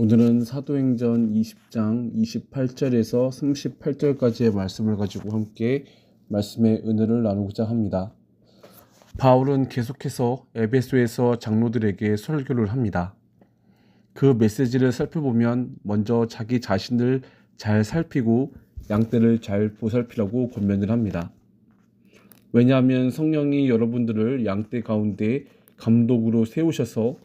오늘은 사도행전 20장 28절에서 38절까지의 말씀을 가지고 함께 말씀의 은혜를 나누고자 합니다. 바울은 계속해서 에베소에서 장로들에게 설교를 합니다. 그 메시지를 살펴보면 먼저 자기 자신을 잘 살피고 양떼를 잘 보살피라고 권면을 합니다. 왜냐하면 성령이 여러분들을 양떼 가운데 감독으로 세우셔서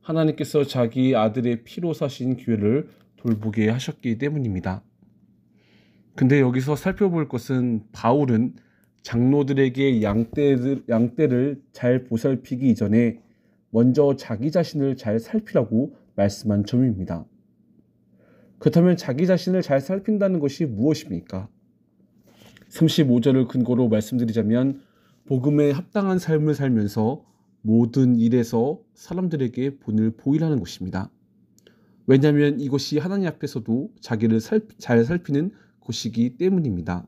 하나님께서 자기 아들의 피로 사신 교회를 돌보게 하셨기 때문입니다. 근데 여기서 살펴볼 것은 바울은 장로들에게 양떼를 잘 보살피기 이전에 먼저 자기 자신을 잘 살피라고 말씀한 점입니다. 그렇다면 자기 자신을 잘 살핀다는 것이 무엇입니까? 35절을 근거로 말씀드리자면 복음에 합당한 삶을 살면서 모든 일에서 사람들에게 본을 보이라는 것입니다. 왜냐하면 이것이 하나님 앞에서도 자기를 잘 살피는 것이기 때문입니다.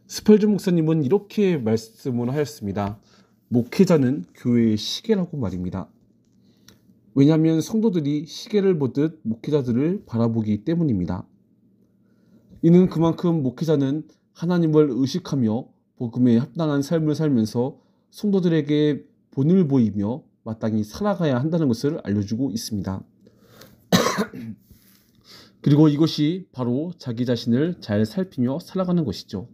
스펄전 목사님은 이렇게 말씀을 하였습니다. 목회자는 교회의 시계라고 말입니다. 왜냐하면 성도들이 시계를 보듯 목회자들을 바라보기 때문입니다. 이는 그만큼 목회자는 하나님을 의식하며 복음에 합당한 삶을 살면서 성도들에게 본을 보이며 마땅히 살아가야 한다는 것을 알려주고 있습니다. 그리고 이것이 바로 자기 자신을 잘 살피며 살아가는 것이죠.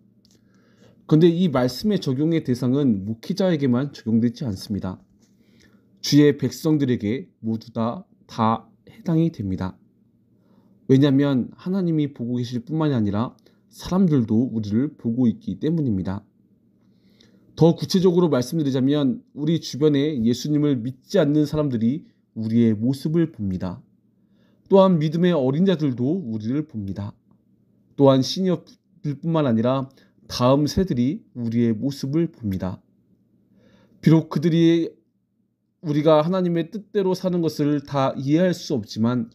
그런데 이 말씀의 적용의 대상은 목회자에게만 적용되지 않습니다. 주의 백성들에게 모두 다 해당이 됩니다. 왜냐하면 하나님이 보고 계실 뿐만이 아니라 사람들도 우리를 보고 있기 때문입니다. 더 구체적으로 말씀드리자면 우리 주변에 예수님을 믿지 않는 사람들이 우리의 모습을 봅니다. 또한 믿음의 어린 자들도 우리를 봅니다. 또한 시니어들뿐만 아니라 다음 세들이 우리의 모습을 봅니다. 비록 그들이 우리가 하나님의 뜻대로 사는 것을 다 이해할 수 없지만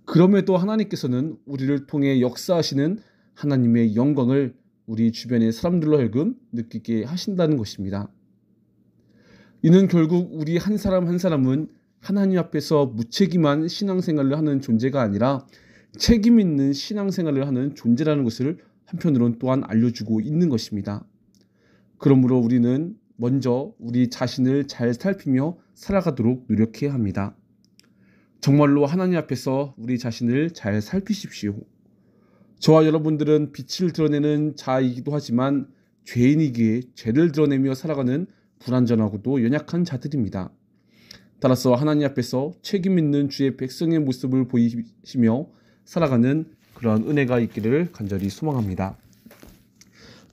그럼에도 하나님께서는 우리를 통해 역사하시는 하나님의 영광을 우리 주변의 사람들로 하여금 느끼게 하신다는 것입니다. 이는 결국 우리 한 사람 한 사람은 하나님 앞에서 무책임한 신앙생활을 하는 존재가 아니라 책임 있는 신앙생활을 하는 존재라는 것을 한편으로는 또한 알려주고 있는 것입니다. 그러므로 우리는 먼저 우리 자신을 잘 살피며 살아가도록 노력해야 합니다. 정말로 하나님 앞에서 우리 자신을 잘 살피십시오. 저와 여러분들은 빛을 드러내는 자이기도 하지만 죄인이기에 죄를 드러내며 살아가는 불완전하고도 연약한 자들입니다. 따라서 하나님 앞에서 책임 있는 주의 백성의 모습을 보이시며 살아가는 그러한 은혜가 있기를 간절히 소망합니다.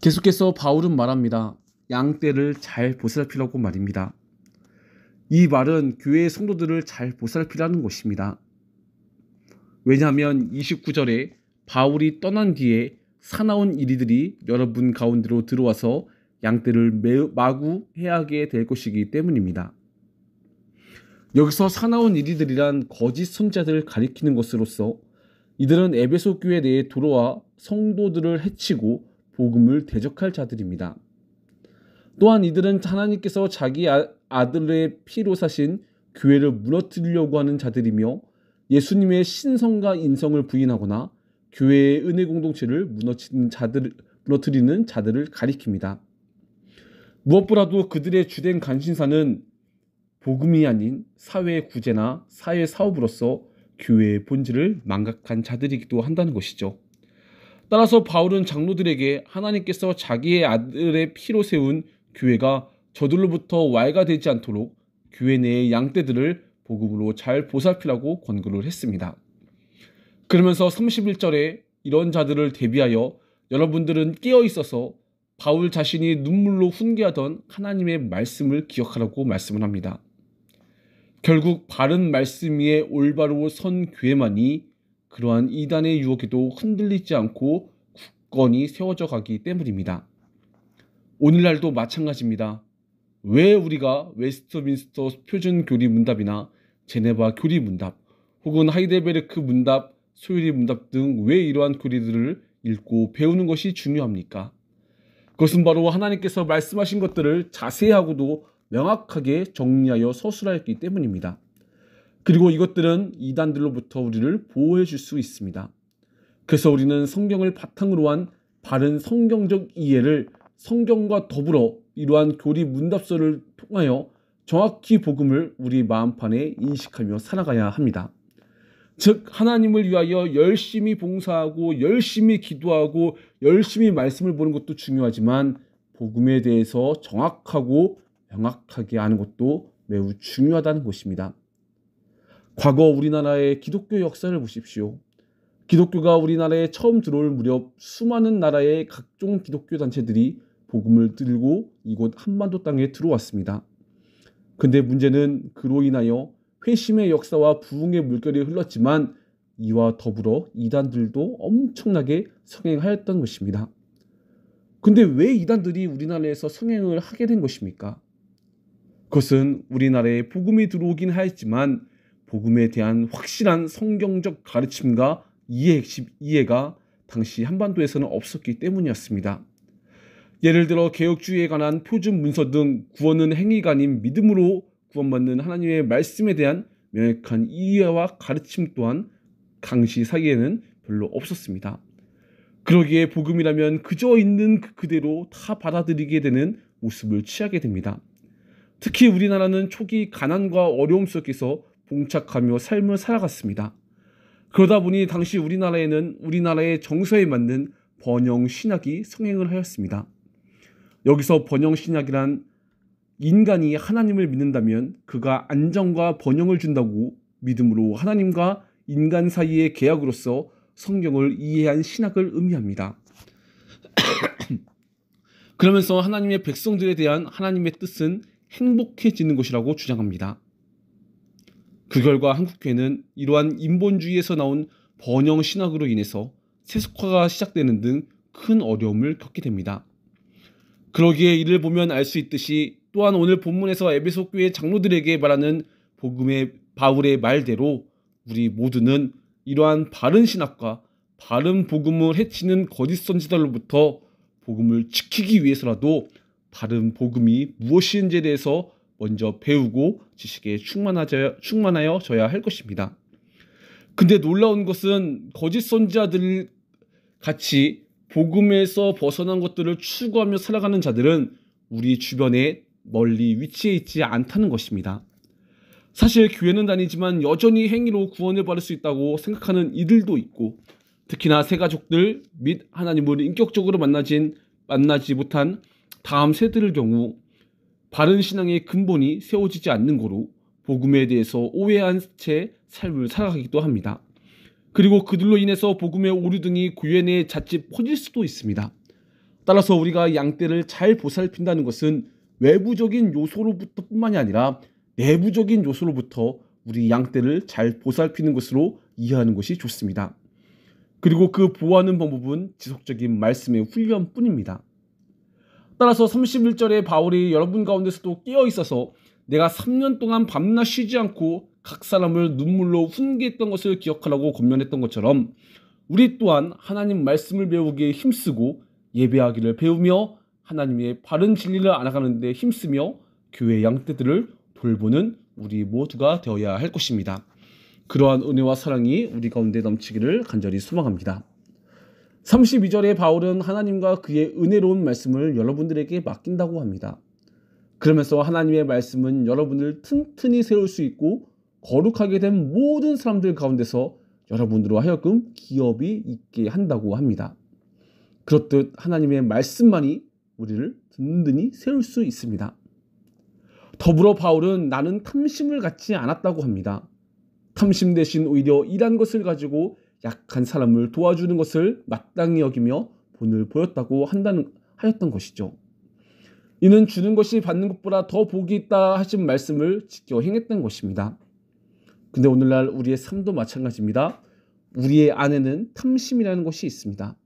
계속해서 바울은 말합니다. 양떼를 잘 보살피라고 말입니다. 이 말은 교회의 성도들을 잘 보살피라는 것입니다. 왜냐하면 29절에 바울이 떠난 뒤에 사나운 이리들이 여러분 가운데로 들어와서 양떼를 마구 해하게 될 것이기 때문입니다. 여기서 사나운 이리들이란 거짓 선지자들을 가리키는 것으로서 이들은 에베소 교회 내에 들어와 성도들을 해치고 복음을 대적할 자들입니다. 또한 이들은 하나님께서 자기 아들의 피로 사신 교회를 무너뜨리려고 하는 자들이며 예수님의 신성과 인성을 부인하거나 교회의 은혜 공동체를 무너뜨리는 자들을 가리킵니다. 무엇보다도 그들의 주된 관심사는 복음이 아닌 사회 구제나 사회 사업으로서 교회의 본질을 망각한 자들이기도 한다는 것이죠. 따라서 바울은 장로들에게 하나님께서 자기의 아들의 피로 세운 교회가 저들로부터 와해가 되지 않도록 교회 내의 양떼들을 복음으로 잘 보살피라고 권고를 했습니다. 그러면서 31절에 이런 자들을 대비하여 여러분들은 깨어 있어서 바울 자신이 눈물로 훈계하던 하나님의 말씀을 기억하라고 말씀을 합니다. 결국 바른 말씀 위에 올바로 선 교회만이 그러한 이단의 유혹에도 흔들리지 않고 굳건히 세워져 가기 때문입니다. 오늘날도 마찬가지입니다. 왜 우리가 웨스트민스터 표준 교리 문답이나 제네바 교리 문답 혹은 하이델베르크 문답, 소유리 문답 등 왜 이러한 교리들을 읽고 배우는 것이 중요합니까? 그것은 바로 하나님께서 말씀하신 것들을 자세하고도 명확하게 정리하여 서술하였기 때문입니다. 그리고 이것들은 이단들로부터 우리를 보호해 줄 수 있습니다. 그래서 우리는 성경을 바탕으로 한 바른 성경적 이해를 성경과 더불어 이러한 교리 문답서를 통하여 정확히 복음을 우리 마음판에 인식하며 살아가야 합니다. 즉 하나님을 위하여 열심히 봉사하고 열심히 기도하고 열심히 말씀을 보는 것도 중요하지만 복음에 대해서 정확하고 명확하게 아는 것도 매우 중요하다는 것입니다. 과거 우리나라의 기독교 역사를 보십시오. 기독교가 우리나라에 처음 들어올 무렵 수많은 나라의 각종 기독교 단체들이 복음을 들고 이곳 한반도 땅에 들어왔습니다. 근데 문제는 그로 인하여 회심의 역사와 부흥의 물결이 흘렀지만 이와 더불어 이단들도 엄청나게 성행하였던 것입니다. 근데 왜 이단들이 우리나라에서 성행을 하게 된 것입니까? 그것은 우리나라에 복음이 들어오긴 하였지만 복음에 대한 확실한 성경적 가르침과 이해가 당시 한반도에서는 없었기 때문이었습니다. 예를 들어 개혁주의에 관한 표준 문서 등 구원은 행위가 아닌 믿음으로 구원받는 하나님의 말씀에 대한 명확한 이해와 가르침 또한 당시 사이에는 별로 없었습니다. 그러기에 복음이라면 그저 있는 그대로 다 받아들이게 되는 모습을 취하게 됩니다. 특히 우리나라는 초기 가난과 어려움 속에서 봉착하며 삶을 살아갔습니다. 그러다 보니 당시 우리나라에는 우리나라의 정서에 맞는 번영 신학이 성행을 하였습니다. 여기서 번영 신학이란 인간이 하나님을 믿는다면 그가 안정과 번영을 준다고 믿음으로 하나님과 인간 사이의 계약으로서 성경을 이해한 신학을 의미합니다. 그러면서 하나님의 백성들에 대한 하나님의 뜻은 행복해지는 것이라고 주장합니다. 그 결과 한국교회는 이러한 인본주의에서 나온 번영 신학으로 인해서 세속화가 시작되는 등 큰 어려움을 겪게 됩니다. 그러기에 이를 보면 알 수 있듯이 또한 오늘 본문에서 에베소 교회 장로들에게 말하는 복음의 바울의 말대로 우리 모두는 이러한 바른 신학과 바른 복음을 해치는 거짓 선지자로부터 복음을 지키기 위해서라도 바른 복음이 무엇인지에 대해서 먼저 배우고 지식에 충만하여져야 할 것입니다. 근데 놀라운 것은 거짓 선지자들 같이 복음에서 벗어난 것들을 추구하며 살아가는 자들은 우리 주변에 멀리 위치해 있지 않다는 것입니다. 사실 교회는 다니지만 여전히 행위로 구원을 받을 수 있다고 생각하는 이들도 있고, 특히나 새가족들 및 하나님을 인격적으로 만나지 못한 다음 세대의 경우 바른 신앙의 근본이 세워지지 않는 거로 복음에 대해서 오해한 채 삶을 살아가기도 합니다. 그리고 그들로 인해서 복음의 오류 등이 교회 내에 자칫 퍼질 수도 있습니다. 따라서 우리가 양떼를 잘 보살핀다는 것은 외부적인 요소로부터 뿐만이 아니라 내부적인 요소로부터 우리 양떼를 잘 보살피는 것으로 이해하는 것이 좋습니다. 그리고 그 보호하는 방법은 지속적인 말씀의 훈련뿐입니다. 따라서 31절에 바울이 여러분 가운데서도 깨어 있어서 내가 3년 동안 밤낮 쉬지 않고 각 사람을 눈물로 훈계했던 것을 기억하라고 권면했던 것처럼 우리 또한 하나님 말씀을 배우기에 힘쓰고 예배하기를 배우며 하나님의 바른 진리를 알아가는 데 힘쓰며 교회 양떼들을 돌보는 우리 모두가 되어야 할 것입니다. 그러한 은혜와 사랑이 우리 가운데 넘치기를 간절히 소망합니다. 32절에 바울은 하나님과 그의 은혜로운 말씀을 여러분들에게 맡긴다고 합니다. 그러면서 하나님의 말씀은 여러분을 튼튼히 세울 수 있고 거룩하게 된 모든 사람들 가운데서 여러분들로 하여금 기업이 있게 한다고 합니다. 그렇듯 하나님의 말씀만이 우리를 든든히 세울 수 있습니다. 더불어 바울은 나는 탐심을 갖지 않았다고 합니다. 탐심 대신 오히려 일한 것을 가지고 약한 사람을 도와주는 것을 마땅히 여기며 본을 보였다고 하였던 것이죠. 이는 주는 것이 받는 것보다 더 복이 있다 하신 말씀을 지켜 행했던 것입니다. 근데 오늘날 우리의 삶도 마찬가지입니다. 우리의 안에는 탐심이라는 것이 있습니다.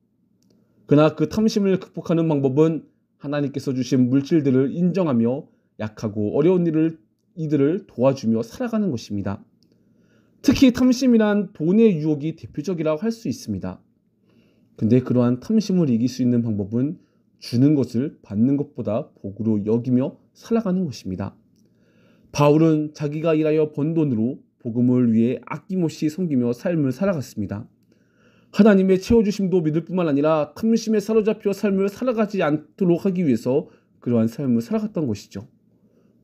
그러나 그 탐심을 극복하는 방법은 하나님께서 주신 물질들을 인정하며 약하고 어려운 이들을 도와주며 살아가는 것입니다. 특히 탐심이란 돈의 유혹이 대표적이라고 할 수 있습니다. 근데 그러한 탐심을 이길 수 있는 방법은 주는 것을 받는 것보다 복으로 여기며 살아가는 것입니다. 바울은 자기가 일하여 번 돈으로 복음을 위해 아낌없이 섬기며 삶을 살아갔습니다. 하나님의 채워주심도 믿을 뿐만 아니라 탐심에 사로잡혀 삶을 살아가지 않도록 하기 위해서 그러한 삶을 살아갔던 것이죠.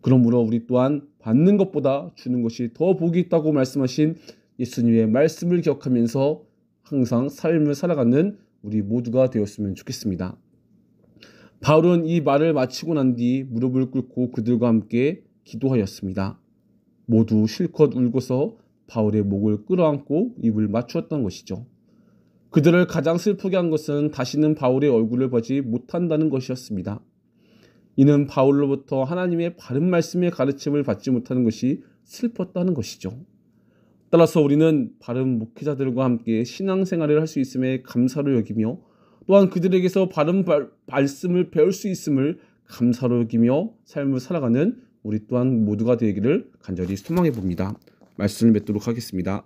그러므로 우리 또한 받는 것보다 주는 것이 더 복이 있다고 말씀하신 예수님의 말씀을 기억하면서 항상 삶을 살아가는 우리 모두가 되었으면 좋겠습니다. 바울은 이 말을 마치고 난 뒤 무릎을 꿇고 그들과 함께 기도하였습니다. 모두 실컷 울고서 바울의 목을 끌어안고 입을 맞추었던 것이죠. 그들을 가장 슬프게 한 것은 다시는 바울의 얼굴을 보지 못한다는 것이었습니다. 이는 바울로부터 하나님의 바른 말씀의 가르침을 받지 못하는 것이 슬펐다는 것이죠. 따라서 우리는 바른 목회자들과 함께 신앙생활을 할 수 있음에 감사로 여기며 또한 그들에게서 바른 말씀을 배울 수 있음을 감사로 여기며 삶을 살아가는 우리 또한 모두가 되기를 간절히 소망해 봅니다. 말씀을 맺도록 하겠습니다.